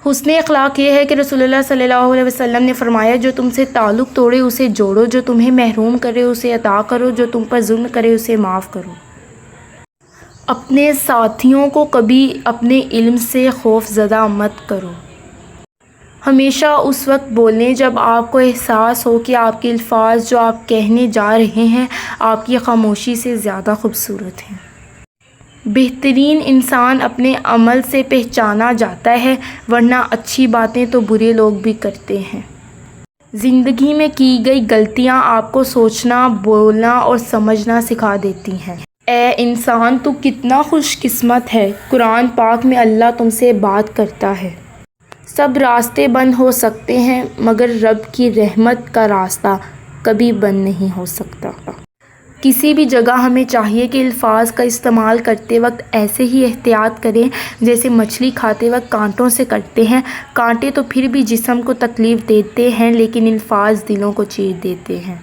حسن اخلاق یہ ہے کہ رسول اللہ صلی اللہ علیہ وسلم نے فرمایا جو تم سے تعلق توڑے اسے جوڑو، جو تمہیں محروم کرے اسے عطا کرو، جو تم پر ظلم کرے اسے معاف کرو۔ اپنے ساتھیوں کو کبھی اپنے علم سے خوف زدہ مت کرو۔ ہمیشہ اس وقت بولیں جب آپ کو احساس ہو کہ آپ کے الفاظ جو آپ کہنے جا رہے ہیں آپ کی خاموشی سے زیادہ خوبصورت ہیں۔ بہترین انسان اپنے عمل سے پہچانا جاتا ہے، ورنہ اچھی باتیں تو برے لوگ بھی کرتے ہیں۔ زندگی میں کی گئی غلطیاں آپ کو سوچنا، بولنا اور سمجھنا سکھا دیتی ہیں۔ اے انسان تو کتنا خوش قسمت ہے، قرآن پاک میں اللہ تم سے بات کرتا ہے۔ سب راستے بند ہو سکتے ہیں مگر رب کی رحمت کا راستہ کبھی بند نہیں ہو سکتا۔ کسی بھی جگہ ہمیں چاہیے کہ الفاظ کا استعمال کرتے وقت ایسے ہی احتیاط کریں جیسے مچھلی کھاتے وقت کانٹوں سے کٹتے ہیں۔ کانٹے تو پھر بھی جسم کو تکلیف دیتے ہیں لیکن الفاظ دلوں کو چیر دیتے ہیں۔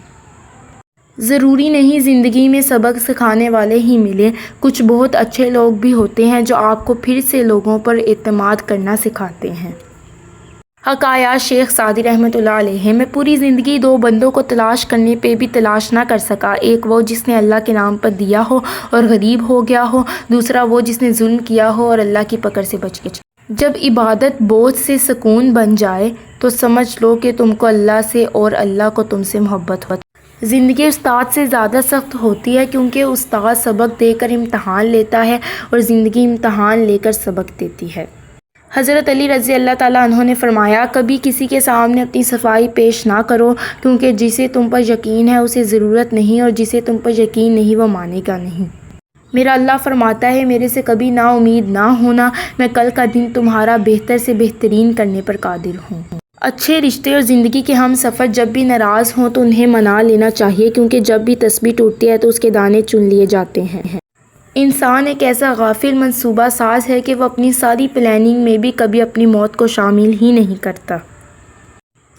ضروری نہیں زندگی میں سبق سکھانے والے ہی ملیں، کچھ بہت اچھے لوگ بھی ہوتے ہیں جو آپ کو پھر سے لوگوں پر اعتماد کرنا سکھاتے ہیں۔ حکایات شیخ سعدی رحمۃ اللہ علیہ۔ میں پوری زندگی دو بندوں کو تلاش کرنے پہ بھی تلاش نہ کر سکا، ایک وہ جس نے اللہ کے نام پر دیا ہو اور غریب ہو گیا ہو، دوسرا وہ جس نے ظلم کیا ہو اور اللہ کی پکڑ سے بچ گیا۔ جب عبادت بوجھ سے سکون بن جائے تو سمجھ لو کہ تم کو اللہ سے اور اللہ کو تم سے محبت ہو۔ زندگی استاد سے زیادہ سخت ہوتی ہے کیونکہ استاد سبق دے کر امتحان لیتا ہے اور زندگی امتحان لے کر سبق دیتی ہے۔ حضرت علی رضی اللہ تعالیٰ عنہ نے فرمایا کبھی کسی کے سامنے اپنی صفائی پیش نہ کرو کیونکہ جسے تم پر یقین ہے اسے ضرورت نہیں اور جسے تم پر یقین نہیں وہ مانے گا نہیں۔ میرا اللہ فرماتا ہے میرے سے کبھی نا امید نہ ہونا، میں کل کا دن تمہارا بہتر سے بہترین کرنے پر قادر ہوں۔ اچھے رشتے اور زندگی کے ہم سفر جب بھی ناراض ہوں تو انہیں منا لینا چاہیے کیونکہ جب بھی تسبیح ٹوٹتی ہے تو اس کے دانے چن لیے جاتے ہیں۔ انسان ایک ایسا غافل منصوبہ ساز ہے کہ وہ اپنی ساری پلاننگ میں بھی کبھی اپنی موت کو شامل ہی نہیں کرتا۔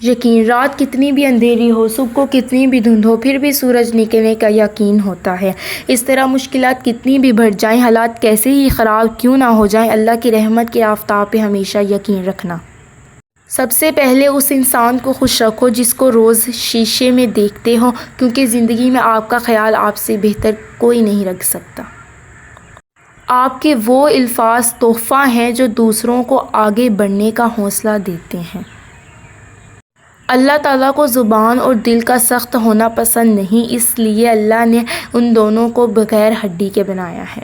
یقین رات کتنی بھی اندھیری ہو، صبح کو کتنی بھی دھند ہو، پھر بھی سورج نکلنے کا یقین ہوتا ہے۔ اس طرح مشکلات کتنی بھی بڑھ جائیں، حالات کیسے ہی خراب کیوں نہ ہو جائیں، اللہ کی رحمت کے آفتاب پہ ہمیشہ یقین رکھنا۔ سب سے پہلے اس انسان کو خوش رکھو جس کو روز شیشے میں دیکھتے ہو کیونکہ زندگی میں آپ کا خیال آپ سے بہتر کوئی نہیں رکھ سکتا۔ آپ کے وہ الفاظ تحفہ ہیں جو دوسروں کو آگے بڑھنے کا حوصلہ دیتے ہیں۔ اللہ تعالیٰ کو زبان اور دل کا سخت ہونا پسند نہیں، اس لیے اللہ نے ان دونوں کو بغیر ہڈی کے بنایا ہے۔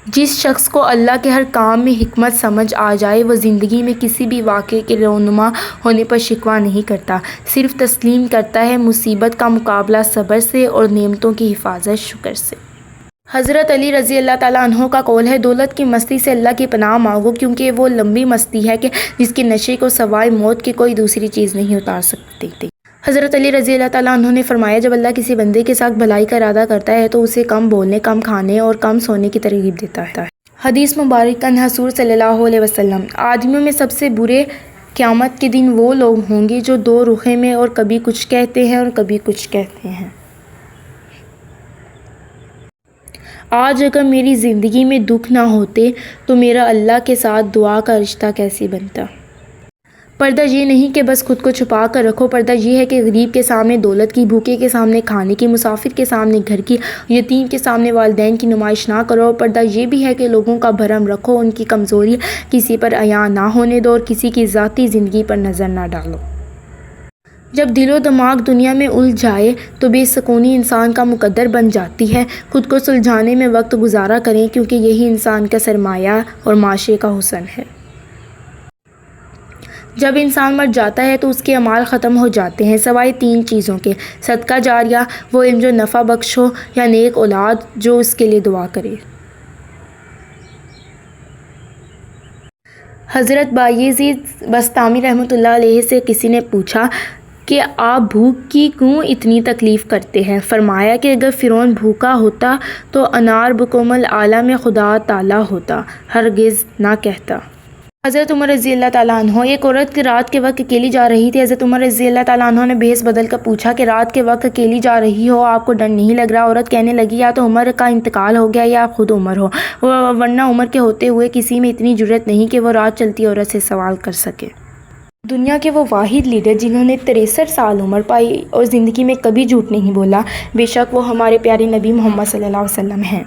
جس شخص کو اللہ کے ہر کام میں حکمت سمجھ آ جائے وہ زندگی میں کسی بھی واقعے کے رونما ہونے پر شکوہ نہیں کرتا، صرف تسلیم کرتا ہے مصیبت کا مقابلہ صبر سے اور نعمتوں کی حفاظت شکر سے۔ حضرت علی رضی اللہ تعالیٰ عنہ کا قول ہے دولت کی مستی سے اللہ کی پناہ مانگو کیونکہ وہ لمبی مستی ہے کہ جس کے نشے کو سوائے موت کی کوئی دوسری چیز نہیں اتار سکتی۔ حضرت علی رضی اللہ تعالیٰ عنہ نے فرمایا جب اللہ کسی بندے کے ساتھ بھلائی کا ارادہ کرتا ہے تو اسے کم بولنے، کم کھانے اور کم سونے کی ترغیب دیتا ہے۔ حدیث مبارک ان حضور صلی اللہ علیہ وسلم۔ آدمیوں میں سب سے برے قیامت کے دن وہ لوگ ہوں گے جو دو رخے میں اور کبھی کچھ کہتے ہیں اور کبھی کچھ کہتے ہیں۔ آج اگر میری زندگی میں دکھ نہ ہوتے تو میرا اللہ کے ساتھ دعا کا رشتہ کیسے بنتا؟ پردہ یہ نہیں کہ بس خود کو چھپا کر رکھو، پردہ یہ ہے کہ غریب کے سامنے دولت کی، بھوکے کے سامنے کھانے کی، مسافر کے سامنے گھر کی، یتیم کے سامنے والدین کی نمائش نہ کرو۔ پردہ یہ بھی ہے کہ لوگوں کا بھرم رکھو، ان کی کمزوری کسی پر عیاں نہ ہونے دو اور کسی کی ذاتی زندگی پر نظر نہ ڈالو۔ جب دل و دماغ دنیا میں الجھ جائے تو بے سکونی انسان کا مقدر بن جاتی ہے۔ خود کو سلجھانے میں وقت گزارا کریں کیونکہ یہی انسان کا سرمایہ اور معاشرے کا حسن ہے۔ جب انسان مر جاتا ہے تو اس کے اعمال ختم ہو جاتے ہیں سوائے تین چیزوں کے: صدقہ جاریہ، وہ علم جو نفع بخش ہو، یا نیک اولاد جو اس کے لیے دعا کرے۔ حضرت بایزید بسطامی رحمۃ اللہ علیہ سے کسی نے پوچھا کہ آپ بھوک کی کیوں اتنی تکلیف کرتے ہیں؟ فرمایا کہ اگر فرعون بھوکا ہوتا تو انار بکم العالی میں خدا تعالیٰ ہوتا، ہرگز نہ کہتا۔ حضرت عمر رضی اللہ تعالیٰ عنہ، ایک عورت رات کے وقت اکیلی جا رہی تھی۔ حضرت عمر رضی اللہ تعالیٰ عنہ نے بھیس بدل کر پوچھا کہ رات کے وقت اکیلی جا رہی ہو، آپ کو ڈر نہیں لگ رہا؟ عورت کہنے لگی یا تو عمر کا انتقال ہو گیا یا آپ خود عمر ہو، ورنہ عمر کے ہوتے ہوئے کسی میں اتنی جرأت نہیں کہ وہ رات چلتی عورت سے سوال کر سکے۔ دنیا کے وہ واحد لیڈر جنہوں نے 63 سال عمر پائی اور زندگی میں کبھی جھوٹ نہیں بولا، بے شک وہ ہمارے پیارے نبی محمد صلی اللہ علیہ وسلم ہیں۔